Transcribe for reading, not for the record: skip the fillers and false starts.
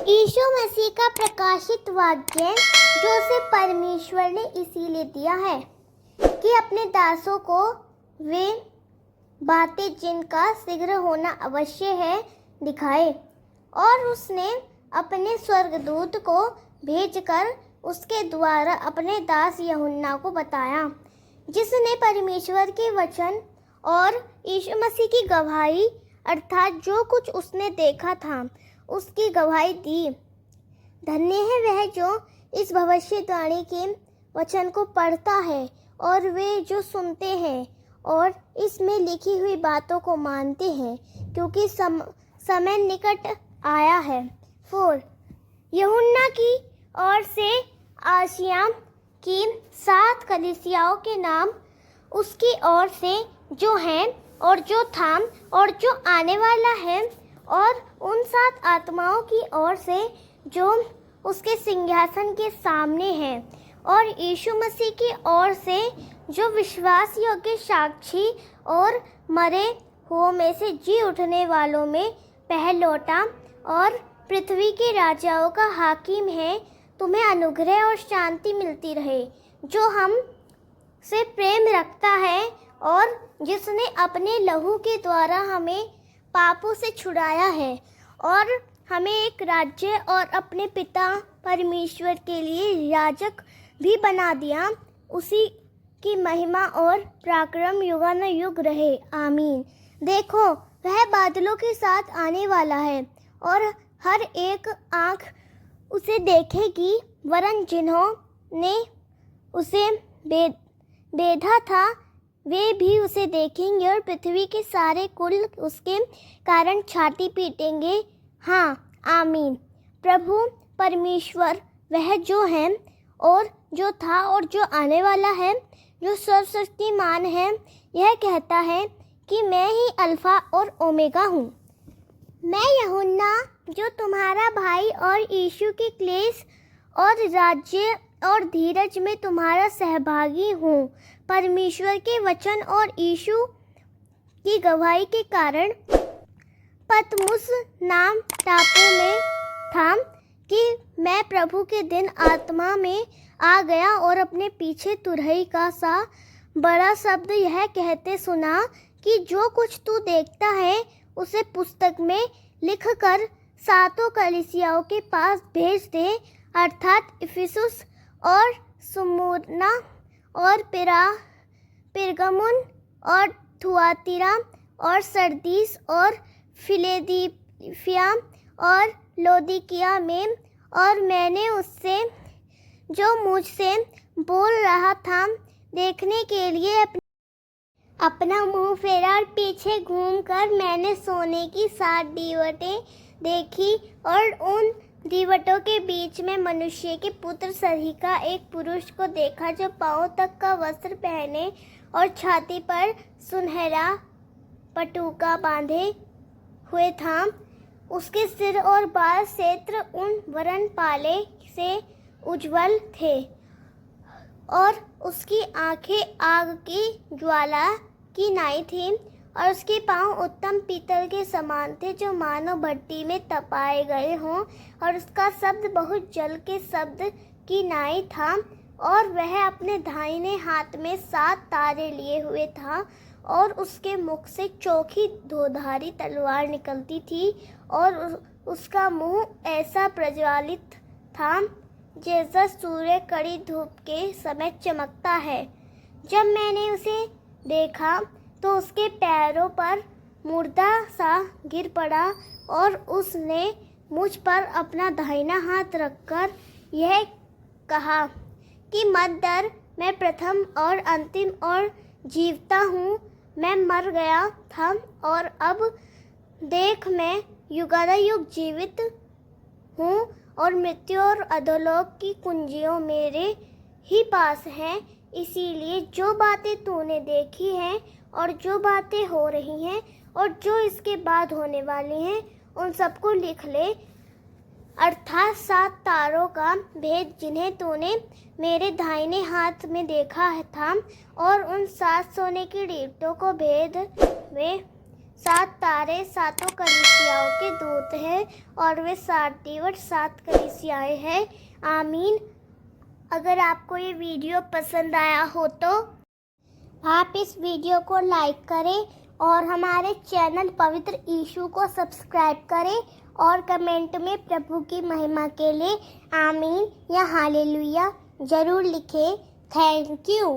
यीशु मसीह का प्रकाशित वाक्य जो उसे परमेश्वर ने इसीलिए दिया है कि अपने दासों को वे बातें जिनका शीघ्र होना अवश्य है दिखाए। और उसने अपने स्वर्गदूत को भेजकर उसके द्वारा अपने दास यूहन्ना को बताया, जिसने परमेश्वर के वचन और यीशु मसीह की गवाही अर्थात जो कुछ उसने देखा था उसकी गवाही दी। धन्य है वह जो इस भविष्यवाणी के वचन को पढ़ता है और वे जो सुनते हैं और इसमें लिखी हुई बातों को मानते हैं, क्योंकि समय निकट आया है। 4 यूहन्ना की ओर से आसिया की 7 कलीसियाओं के नाम, उसकी ओर से जो है और जो था और जो आने वाला है, और उन 7 आत्माओं की ओर से जो उसके सिंहासन के सामने है, और यीशु मसीह की ओर से जो विश्वास योग्य साक्षी और मरे हुओं में से जी उठने वालों में पहलौठा और पृथ्वी के राजाओं का हाकिम है। तुम्हें अनुग्रह और शांति मिलती रहे, जो हम से प्रेम रखता है और जिसने अपने लहू के द्वारा हमें पापों से छुड़ाया है और हमें एक राज्य और अपने पिता परमेश्वर के लिए याजक भी बना दिया। उसी की महिमा और पराक्रम युगानुयुग रहे। आमीन। देखो, वह बादलों के साथ आने वाला है और हर एक आँख उसे देखेगी, वरन जिन्होंने उसे बेधा था वे भी उसे देखेंगे, और पृथ्वी के सारे कुल उसके कारण छाती पीटेंगे। हाँ, आमीन। प्रभु परमेश्वर वह जो है और जो था और जो आने वाला है, जो सर्वशक्तिमान है, यह कहता है कि मैं ही अल्फा और ओमेगा हूँ। मैं यूहन्ना जो तुम्हारा भाई और यीशु के क्लेश और राज्य और धीरज में तुम्हारा सहभागी हूँ, परमेश्वर के वचन और यीशु की गवाही के कारण पतमुस नाम टापू में था कि मैं प्रभु के दिन आत्मा में आ गया और अपने पीछे तुरही का सा बड़ा शब्द यह कहते सुना कि जो कुछ तू देखता है उसे पुस्तक में लिखकर 7 कलीसियाओं के पास भेज दे, अर्थात इफिसुस और स्मुर्ना और पिरगमुन और थुआतीरा और सरदीस और फिलेदिफिया और लौदीकिया में। और मैंने उससे जो मुझसे बोल रहा था देखने के लिए अपना मुंह फेरा, और पीछे घूमकर मैंने सोने की 7 दीवटें देखी, और उन दीवटों के बीच में मनुष्य के पुत्र सही का एक पुरुष को देखा, जो पांव तक का वस्त्र पहने और छाती पर सुनहरा पटुका बांधे हुए था। उसके सिर और बाल क्षेत्र उन वरनपाले से उज्जवल थे, और उसकी आंखें आग की ज्वाला की नाई थी, और उसके पांव उत्तम पीतल के समान थे, जो मानो भट्टी में तपाए गए हों, और उसका शब्द बहुत जल के शब्द की नाई था। और वह अपने दाहिने हाथ में 7 तारे लिए हुए था, और उसके मुख से चोखी दोधारी तलवार निकलती थी, और उसका मुंह ऐसा प्रज्वलित था जैसा सूर्य कड़ी धूप के समय चमकता है। जब मैंने उसे देखा तो उसके पैरों पर मुर्दा सा गिर पड़ा, और उसने मुझ पर अपना दाहिना हाथ रखकर यह कहा कि मत डर, मैं प्रथम और अंतिम और जीवता हूँ। मैं मर गया था और अब देख मैं युगानुयुग जीवित हूँ, और मृत्यु और अधोलोक की कुंजियों मेरे ही पास हैं। इसीलिए जो बातें तूने देखी हैं और जो बातें हो रही हैं और जो इसके बाद होने वाली हैं, उन सबको लिख ले, अर्थात 7 तारों का भेद जिन्हें तूने मेरे दाहिने हाथ में देखा था, और उन 7 सोने की दीवटों को भेद में 7 तारे सातों कलीसियाओं के दूत हैं और वे 7 दिवस 7 कलीसियाएं हैं। आमीन। अगर आपको ये वीडियो पसंद आया हो तो आप इस वीडियो को लाइक करें और हमारे चैनल पवित्र यीशु को सब्सक्राइब करें और कमेंट में प्रभु की महिमा के लिए आमीन या हालेलुया जरूर लिखें। Thank you.